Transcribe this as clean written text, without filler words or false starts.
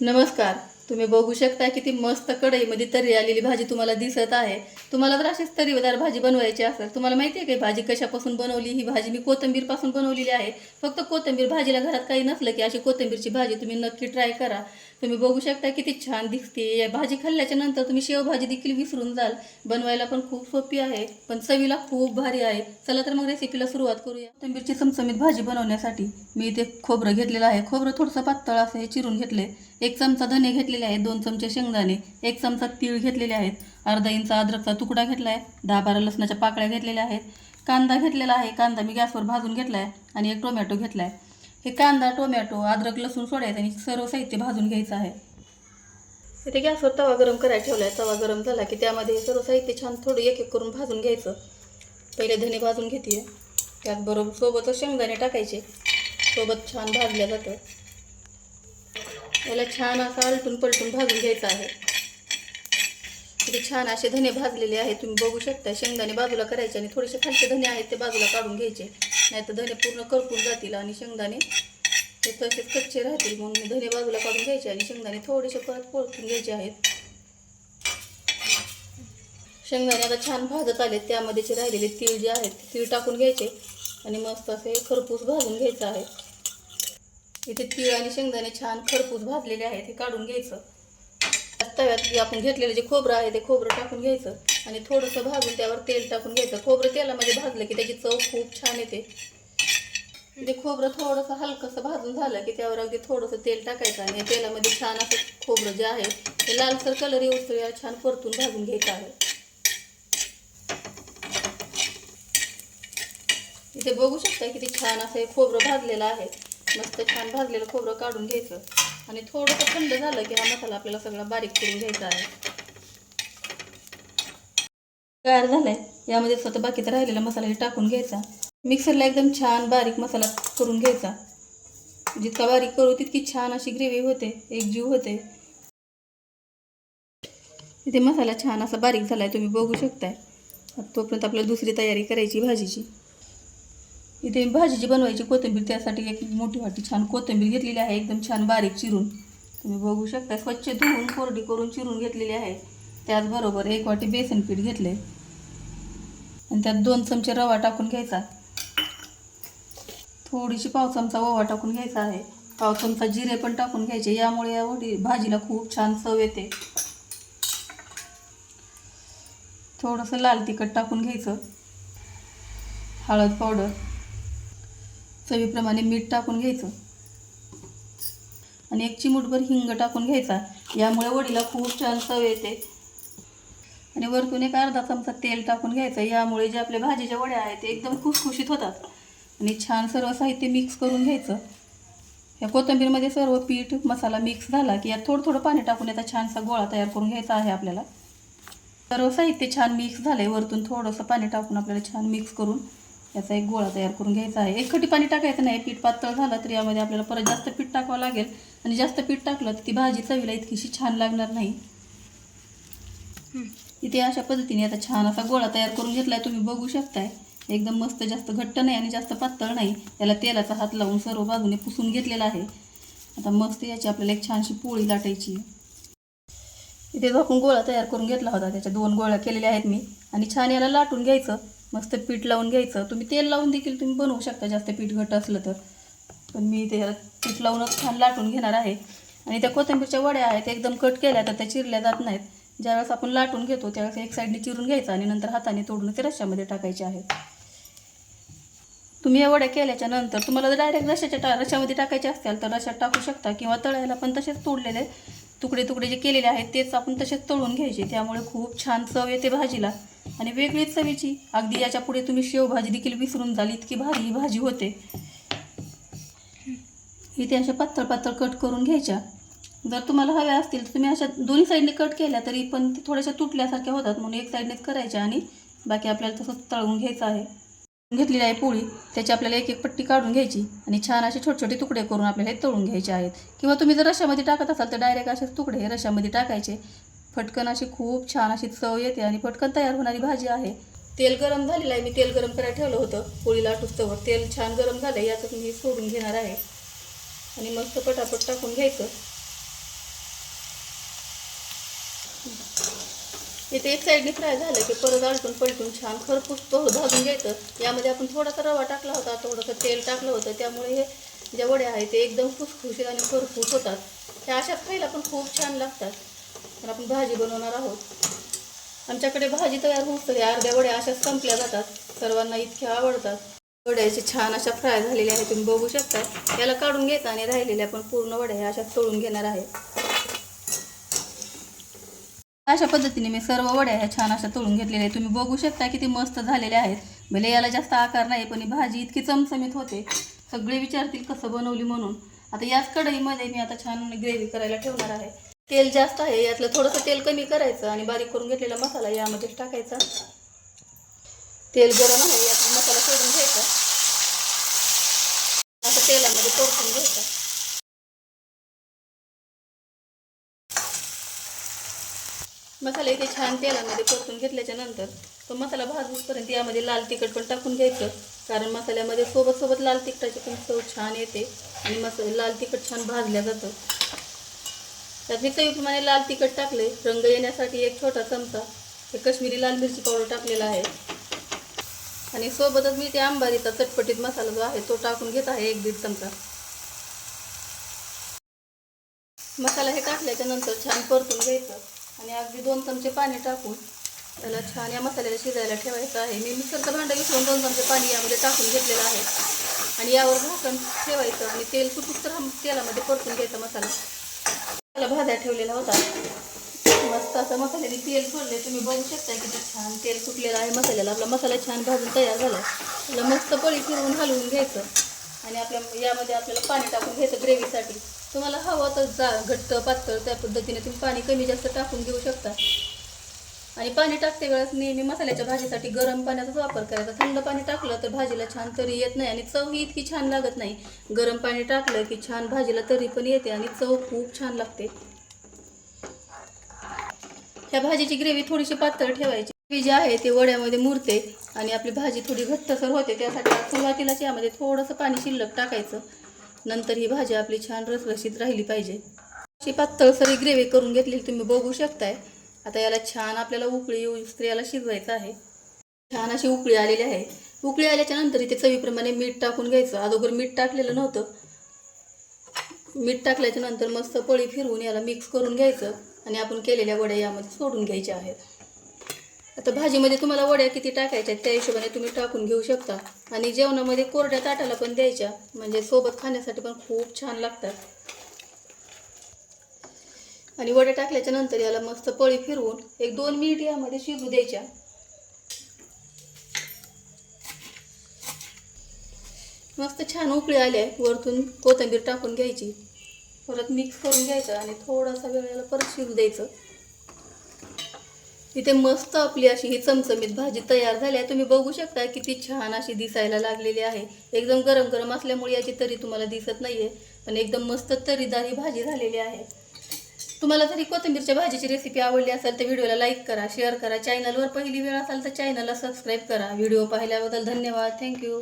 नमस्कार. तुम्ही बघू शकता किती मस्त कढईमध्ये तर्री आलेली भाजी तुम्हाला दिसत आहे. तुम्हाला जर अशीच तर्रीदार भाजी बनवायची असेल, तुम्हाला माहिती आहे की भाजी कशापासून बनवली. ही भाजी मी कोथिंबीरपासून बनवलेली आहे. फक्त कोथिंबीर, भाजीला घरात काही नसलं की अशी कोथिंबीरची भाजी तुम्ही नक्की ट्राय करा. तुम्ही बघू शकता किती छान दिसते. या भाजी खाल्ल्याच्या नंतर तुम्ही शेवभाजी देखील विसरून जाल. बनवायला पण खूप सोपी आहे, पण चवीला खूप भारी आहे. चला तर मग रेसिपीला सुरुवात करूया. कोथिंबीरची चमचमीत भाजी बनवण्यासाठी मी इथे खोबरं घेतलेलं आहे. खोबरं थोडंसं पातळ असं हे चिरून घेतले. 1 चमचा धने घेतलेले आहेत, 2 चमचे शेंगदाणे, 1 चमचा तीळ घेतलेले आहेत, अर्धा इंच अद्रकचा तुकडा घेतला आहे, 10-12 लसणाच्या पाकळ्या घेतलेल्या आहेत, कांदा घेतलेला आहे. कांदा मी गॅसवर भाजून घेतला आहे आणि एक टोमॅटो घेतला आहे. हे कांदा, टोमॅटो, अद्रक, लसूण सोडायचं आणि सर्व साहित्य भाजून घ्यायचं आहे. इथे गॅसवर तवा गरम करायला ठेवला आहे. तवा गरम झाला की त्यामध्ये सर्व साहित्य छान थोडं एक एक करून भाजून घ्यायचं. पहिले धने भाजून घेते, त्याचबरोबर सोबतच शेंगदाणे टाकायचे. सोबत छान भाजल्या जातं. याला छान असं आलटून पलटून भाजून घ्यायचं आहे. इथे छान असे धने भाजलेले आहेत, तुम्ही बघू शकता. शेंगदाणे बाजूला करायचे आणि थोडेसे खालचे धने आहेत ते बाजूला काढून घ्यायचे, नाहीतर धने पूर्ण करपून जातील आणि शेंगदाणे ते तसेच कच्चे राहतील. म्हणून मी धने बाजूला काढून घ्यायचे आणि शेंगदाणे थोडेसे परत परतून घ्यायचे आहेत. शेंगदाणे आता छान भाजत आले, त्यामध्ये राहिलेले तीळ जे आहेत ते तीळ टाकून घ्यायचे आणि मस्त असे खरपूस भाजून घ्यायचं आहे. इथे तीळ आणि शेंगदाणे छान खरपूस भाजलेले आहेत, हे काढून घ्यायचं. तव्यात आपण घेतलेलं जे खोबरं आहे ते खोबरं टाकून घ्यायचं आणि थोडंसं भाजून त्यावर तेल टाकून घ्यायचं. खोबरं तेलामध्ये भाजलं की त्याची चव खूप छान येते. ते खोबरं थोडंसं हलकंसं भाजून झालं की त्यावर अगदी थोडंसं तेल टाकायचं आणि तेलामध्ये छान असं खोबरं जे आहे ते लालसर कलर येऊन छान परतून भाजून घ्यायचं आहे. इथे बघू शकता किती छान असं खोबरं भाजलेलं आहे. मस्त छान भाजलेलं खोबरं काढून घ्यायचं आणि थोडंसं थंड झालं की हा मसाला आपल्याला सगळा बारीक करून घ्यायचा आहे. तयार झालाय. यामध्ये स्वतः बाकीचा राहिलेला मसाला टाकून घ्यायचा. मिक्सरला एकदम छान बारीक मसाला करून घ्यायचा. जितका बारीक करू तितकी छान अशी ग्रेव्ही होते, एकजीव होते. इथे मसाला छान असा बारीक झालाय, तुम्ही बघू शकताय. तोपर्यंत आपल्याला दुसरी तयारी करायची भाजीची. इथे भाजीची बनवायची कोथिंबीर, त्यासाठी एक मोठी वाटी छान कोथिंबीर घेतलेली आहे, एकदम छान बारीक चिरून. तुम्ही बघू शकता स्वच्छ धुवून कोरडी करून चिरून घेतलेली आहे. त्याचबरोबर 1 वाटी बेसन पीठ घेतले आणि त्यात 2 चमचे रवा टाकून घ्यायचा. थोडीशी पाव चमचा ओवा टाकून घ्यायचा आहे. पाव चमचा जिरे पण टाकून घ्यायचे, यामुळे या भाजीला खूप छान चव येते. थोडंसं लाल तिखट टाकून घ्यायचं, हळद पावडर, चवीप्रमाणे मीठ टाकून घ्यायचं आणि 1 चिमूटभर हिंग टाकून घ्यायचा. यामुळे वडीला खूप छान चव येते. आणि वरतून 1 अर्धा चमचा तेल टाकून घ्यायचं. यामुळे जे आपल्या भाजीच्या वड्या आहेत ते एकदम खुसखुशीत होतात. आणि छान सर्व साहित्य मिक्स करून घ्यायचं. या कोथिंबीरमध्ये सर्व पीठ मसाला मिक्स झाला की यात थोडं थोडं पाणी टाकून याचा छानसा गोळा तयार करून घ्यायचा आहे आपल्याला. सर्व साहित्य छान मिक्स झाले, वरतून थोडंसं पाणी टाकून आपल्याला छान मिक्स करून याचा एक गोळा तयार करून घ्यायचा आहे. एकखटी पाणी टाकायचं नाही, पीठ पातळ झालं तर यामध्ये आपल्याला परत जास्त पीठ टाकावं लागेल आणि जास्त पीठ टाकलं तर ती भाजी चवीला इतकीशी छान लागणार नाही. इथे अशा पद्धतीने आता छान असा गोळा तयार करून घेतला आहे, तुम्ही बघू शकताय. एकदम मस्त, जास्त घट्ट नाही आणि जास्त पातळ नाही. याला तेलाचा हात लावून सर्व बाजूने पुसून घेतलेला आहे. आता मस्त याची आपल्याला एक छानशी पोळी लाटायची. इथे जो आपण गोळा तयार करून घेतला होता त्याच्या 2 गोळ्या केलेल्या आहेत मी आणि छान याला लाटून घ्यायचं. मस्त पीठ लावून घ्यायचं. तुम्ही तेल लावून देखील तुम्ही बनवू शकता जास्त पीठ घट्ट असलं तर, पण मी ते पीठ लावूनच छान लाटून घेणार आहे. आणि त्या कोथिंबीरच्या वड्या आहेत एकदम कट केल्या तर त्या चिरल्या जात नाहीत. ज्यावेळेस आपण लाटून घेतो त्यावेळेस एक साईडने चिरून घ्यायचं आणि नंतर हाताने तोडून ते रश्श्यामध्ये टाकायचे आहेत. तुम्ही या वड्या केल्याच्या नंतर तुम्हाला जर डायरेक्ट रश्श्यामध्ये टाकायचे असतील तर रश्श्यात टाकू शकता, किंवा तळायला पण तसेच तोडलेले तुकडे तुकडे जे केलेले आहेत तेच आपण तसेच तळून घ्यायचे. त्यामुळे खूप छान चव येते भाजीला आणि वेगळीच चवीची. अगदी याच्या पुढे तुम्ही शेवभाजी देखील विसरून जाल, इतकी भारी ही भाजी होते. इथे अशा पातळ पातळ कट करून घ्यायच्या. जर तुम्हाला हव्या असतील तर तुम्ही अशा दोन्ही साईडने कट केल्या तरी पण ते थोड्याशा तुटल्यासारख्या होतात, म्हणून एक साईडनेच करायच्या आणि बाकी आपल्याला तसंच तळून घ्यायचं आहे. घेतलेली आहे पोळी, त्याची आपल्याला एक एक पट्टी काढून घ्यायची आणि छान असे छोटे छोटे तुकडे करून आपल्याला हे तळून घ्यायचे आहेत. किंवा तुम्ही जर रश्श्यामध्ये टाकत असाल तर डायरेक्ट असेच तुकडे हे रश्श्यामध्ये टाकायचे. फटकन अशी खूप छान अशी चव येते आणि फटकन तयार होणारी भाजी आहे. तेल गरम झालेलं आहे, मी तेल गरम करायला ठेवलं होतं पोळीला लाटूस्तवर. तेल छान गरम झालं, यातच मी सोडून घेणार आहे आणि मस्त पटापट टाकून घ्यायचं. इथे एक साईडने फ्राय झालं की परत आलटून पलटून छान खरपूस भाजून घ्यायचं. यामध्ये आपण थोडासा रवा टाकला होता, थोडंसं तेल टाकलं होतं, त्यामुळे हे ज्या वड्या आहेत ते एकदम खुसखुशीत आणि खरपूस होतात. त्या अशा खायला पण खूप छान लागतात. तर आपण भाजी बनवणार आहोत. आमच्याकडे भाजी तयार होऊन या अर्ध्या वड्या अशाच संपल्या जातात. सर्वांना इतक्या आवडतात. वड्याचे छान अशा फ्राय झालेल्या आहेत, तुम्ही बघू शकता. याला काढून घ्यायचा आणि राहिलेल्या पण पूर्ण वड्या ह्या अशा तळून घेणार आहे. अशा पद्धतीने मी सर्व वड्या ह्या छान अशा तळून घेतलेल्या आहेत. तुम्ही बघू शकता किती मस्त झालेल्या आहेत. भले याला जास्त आकार नाही, पण ही भाजी इतकी चमचमीत होते. सगळे विचारतील कसं बनवली म्हणून. आता याच कढईमध्ये मी आता छान ग्रेव्ही करायला ठेवणार आहे. तेल जास्त आहे, यातलं थोडंसं तेल कमी करायचं आणि बारीक करून घेतलेला मसाला यामध्ये टाकायचा. तेल गरम आहे, यात मसाला सोडून घ्यायचा. असं तेलामध्ये परतून घ्यायचा. मसाला इथे छान तेलामध्ये परतून घेतल्याच्या नंतर तो मसाला भाजूपर्यंत यामध्ये लाल तिखट पण टाकून घ्यायचं. कारण मसाल्यामध्ये सोबत लाल तिखटाची पण चव छान येते आणि लाल तिखट छान भाजल्या जातं. त्यात मी चवीप्रमाणे लाल तिखट टाकले. रंग येण्यासाठी एक छोटा चमचा हे कश्मीरी लाल मिरची पावडर टाकलेला आहे. आणि सोबतच मी ते अंबारीचा चटपटीत मसाला जो आहे तो टाकून घेत आहे 1-1.5 चमचा. मसाला हे टाकल्याच्या नंतर छान परतून घ्यायचं आणि अगदी 2 चमचे पाणी टाकून त्याला छान या मसाल्याला शिजायला ठेवायचं आहे. मी मिक्सरचं भांडं विसरून 2 चमचे पाणी यामध्ये टाकून घेतलेलं आहे आणि यावर झाकण ठेवायचं आणि तेल सुटूस तर तेलामध्ये परतून घ्यायचा मसाला. त्याला भाज्या ठेवलेला होता. मस्त असं मसाल्याने तेल सोडले. तुम्ही बघू शकता किती छान तेल सुटलेलं आहे मसाल्याला. आपला मसाला छान भाजून तयार झाला. त्याला मस्त पळी फिरवून हलवून घ्यायचं आणि यामध्ये आपल्याला पाणी टाकून घ्यायचं ग्रेव्हीसाठी. तुम्हाला हवं तर घट्ट पातळ त्या पद्धतीने तुम्ही पाणी कमी जास्त टाकून घेऊ शकता. आणि पाणी टाकते वेळेस नेहमी मसाल्याच्या भाजीसाठी गरम पाण्याचाच वापर करायचा. थंड पाणी टाकलं तर भाजीला छान तरी येत नाही आणि चव ही इतकी छान लागत नाही. गरम पाणी टाकलं की छान भाजीला तरी पण येते आणि चव खूप छान लागते. ह्या भाजीची ग्रेव्ही थोडीशी पातळ ठेवायची. ग्रेव्ही जी आहे ती वड्यामध्ये मुरते आणि आपली भाजी थोडी घट्टसर होते. त्यासाठी सुरुवातीलाच यामध्ये थोडंसं पाणी शिल्लक टाकायचं. नंतर ही भाजी आपली छान रसरशीत राहिली पाहिजे. अशी पातळसरी ग्रेव्ही करून घेतलेली तुम्ही बघू शकताय. आता याला छान आपल्याला उकळी येऊस याला शिजवायचं आहे. छान अशी उकळी आलेली आहे. उकळी आल्याच्या नंतर इथे चवीप्रमाणे मीठ टाकून घ्यायचं. अगोदर मीठ टाकलेलं नव्हतं. मीठ टाकल्याच्या नंतर मस्त पळी फिरवून याला मिक्स करून घ्यायचं आणि आपण केलेल्या वड्या यामध्ये सोडून घ्यायच्या आहेत. आता भाजीमध्ये तुम्हाला वड्या किती टाकायच्या त्या हिशोबाने तुम्ही टाकून घेऊ शकता. आणि जेवणामध्ये कोरड्या ताटाला पण द्यायच्या, म्हणजे सोबत खाण्यासाठी पण खूप छान लागतात. आणि वड्या टाकल्याच्या नंतर याला मस्त पळी फिरवून 1-2 मिनिट यामध्ये शिजू द्यायच्या. मस्त छान उकळी आली आहे. वरतून कोथिंबीर टाकून घ्यायची. परत मिक्स करून घ्यायचं आणि थोडासा वेळ याला परत शिजू द्यायचं. इथे मस्त आपली अशी ही चमचमीत भाजी तयार झाली आहे. तुम्ही बघू शकता किती छान अशी दिसायला लागलेली आहे. एकदम गरम गरम असल्यामुळे याची तरी तुम्हाला दिसत नाहीये, पण एकदम मस्त तरीदार ही भाजी झालेली आहे. तुम्हाला जर कोथिंबीरच्या भाजीची रेसिपी आवडली असेल तर व्हिडिओला लाईक करा, शेअर करा. चॅनलवर पहिली वेळ असाल तर चॅनलला सबस्क्राईब करा. व्हिडिओ पाहिल्याबद्दल धन्यवाद. थँक्यू.